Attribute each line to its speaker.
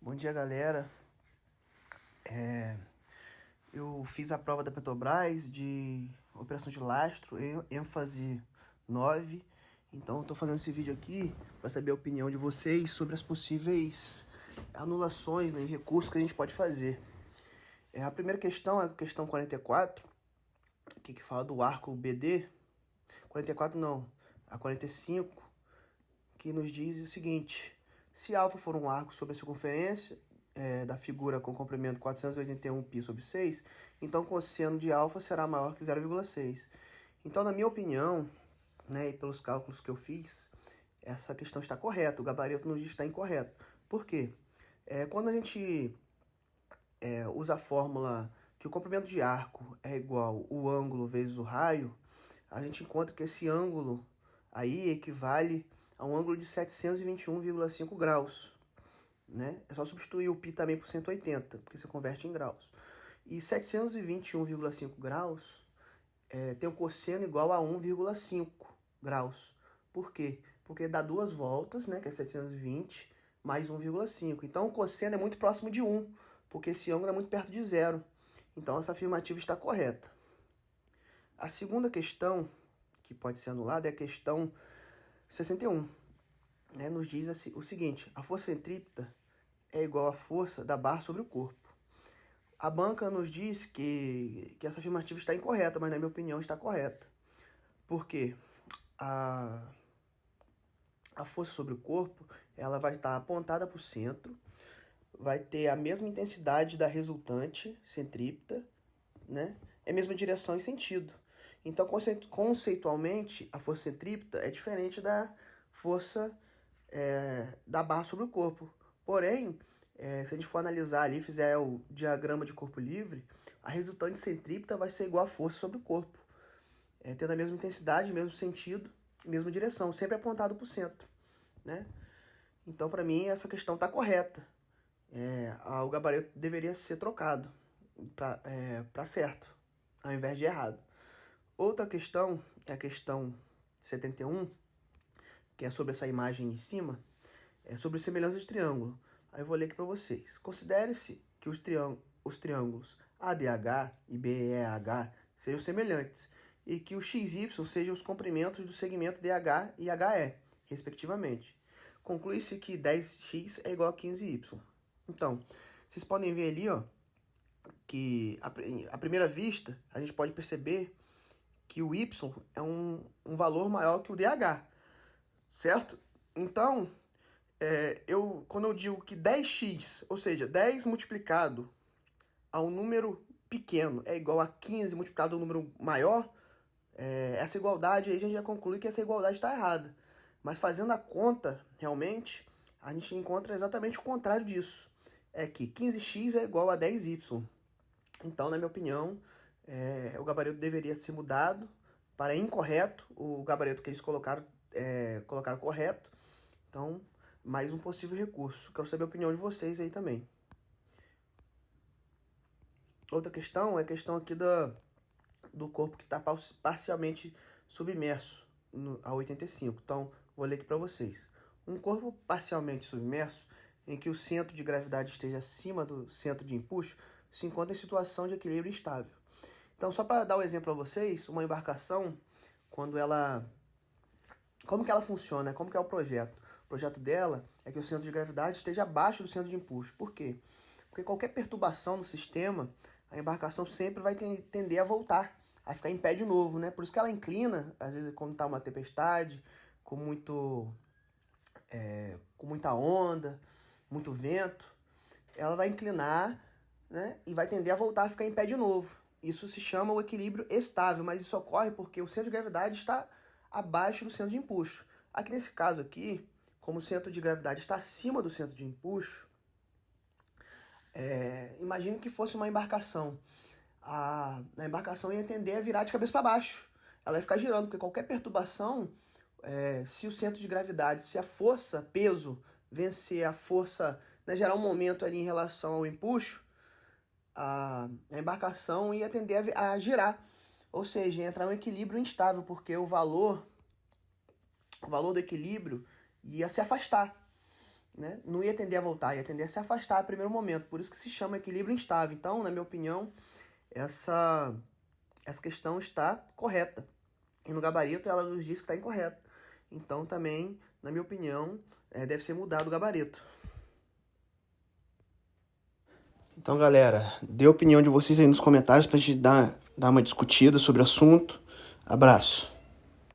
Speaker 1: Bom dia, galera. Eu fiz a prova da Petrobras de operação de lastro, ênfase 9. Então, estou fazendo esse vídeo aqui para saber a opinião de vocês sobre as possíveis anulações, né, e recursos que a gente pode fazer. A primeira questão é a questão 44, que fala do arco BD. 44 não, a 45, que nos diz o seguinte: se alfa for um arco sobre a circunferência da figura com comprimento 481π sobre 6, então o cosseno de alfa será maior que 0,6. Então, na minha opinião, né, e pelos cálculos que eu fiz, essa questão está correta, o gabarito nos diz que está incorreto. Por quê? Quando a gente usa a fórmula que o comprimento de arco é igual o ângulo vezes o raio, a gente encontra que esse ângulo aí equivale a um ângulo de 721,5 graus. Né? É só substituir o π também por 180, porque você converte em graus. E 721,5 graus tem um cosseno igual a 1,5 graus. Por quê? Porque dá duas voltas, né, que é 720, mais 1,5. Então o cosseno é muito próximo de 1, porque esse ângulo é muito perto de zero. Então essa afirmativa está correta. A segunda questão que pode ser anulada é a questão 61. Né, nos diz assim, o seguinte: a força centrípeta é igual à força da barra sobre o corpo. A banca nos diz que essa afirmativa está incorreta, mas na minha opinião está correta. Por quê? A força sobre o corpo, ela vai estar apontada para o centro, vai ter a mesma intensidade da resultante centrípeta, né? É a mesma direção e sentido. Então, conceitualmente, a força centrípeta é diferente da força da barra sobre o corpo. Porém, se a gente for analisar ali, fizer o diagrama de corpo livre, a resultante centrípeta vai ser igual à força sobre o corpo, tendo a mesma intensidade, mesmo sentido, mesma direção, sempre apontado para o centro, né? Então, para mim, essa questão está correta. O gabarito deveria ser trocado para certo, ao invés de errado. Outra questão é a questão 71, que é sobre essa imagem em cima, é sobre semelhança de triângulo. Aí eu vou ler aqui para vocês. Considere-se que os triângulos ADH e BEH sejam semelhantes e que o XY sejam os comprimentos do segmento DH e HE, respectivamente. Conclui-se que 10x é igual a 15y. Então, vocês podem ver ali, ó, que à primeira vista a gente pode perceber que o y é um valor maior que o DH, certo? Então, quando eu digo que 10x, ou seja, 10 multiplicado a um número pequeno é igual a 15 multiplicado a um número maior, essa igualdade aí a gente já conclui que essa igualdade está errada. Mas fazendo a conta, realmente, a gente encontra exatamente o contrário disso. É que 15x é igual a 10y. Então, na minha opinião, o gabarito deveria ser mudado para incorreto. O gabarito que eles colocaram correto. Então, mais um possível recurso. Quero saber a opinião de vocês aí também. Outra questão é a questão aqui do corpo que está parcialmente submerso a 85. Então, vou ler aqui para vocês. Um corpo parcialmente submerso, em que o centro de gravidade esteja acima do centro de empuxo, se encontra em situação de equilíbrio instável. Então, só para dar um exemplo para vocês, uma embarcação, quando ela... Como que ela funciona? Como que é o projeto? O projeto dela é que o centro de gravidade esteja abaixo do centro de empuxo. Por quê? Porque qualquer perturbação no sistema, a embarcação sempre vai tender a voltar, a ficar em pé de novo, né? Por isso que ela inclina, às vezes quando está uma tempestade, com muita onda, muito vento, ela vai inclinar, né? E vai tender a voltar a ficar em pé de novo. Isso se chama o equilíbrio estável, mas isso ocorre porque o centro de gravidade está abaixo do centro de empuxo. Aqui nesse caso aqui, como o centro de gravidade está acima do centro de empuxo, imagine que fosse uma embarcação. A embarcação ia tender a virar de cabeça para baixo. Ela ia ficar girando, porque qualquer perturbação, se o centro de gravidade, se a força, peso, vencer a força, né, gerar um momento ali em relação ao empuxo, a embarcação ia tender a girar. Ou seja, ia entrar um equilíbrio instável, porque o valor do equilíbrio ia se afastar. né, não ia tender a voltar, ia tender a se afastar a primeiro momento. Por isso que se chama equilíbrio instável. Então, na minha opinião, essa questão está correta. E no gabarito ela nos diz que está incorreta. Então, também, na minha opinião, deve ser mudado o gabarito. Então, galera, dê a opinião de vocês aí nos comentários pra gente dar uma discutida sobre o assunto. Abraço.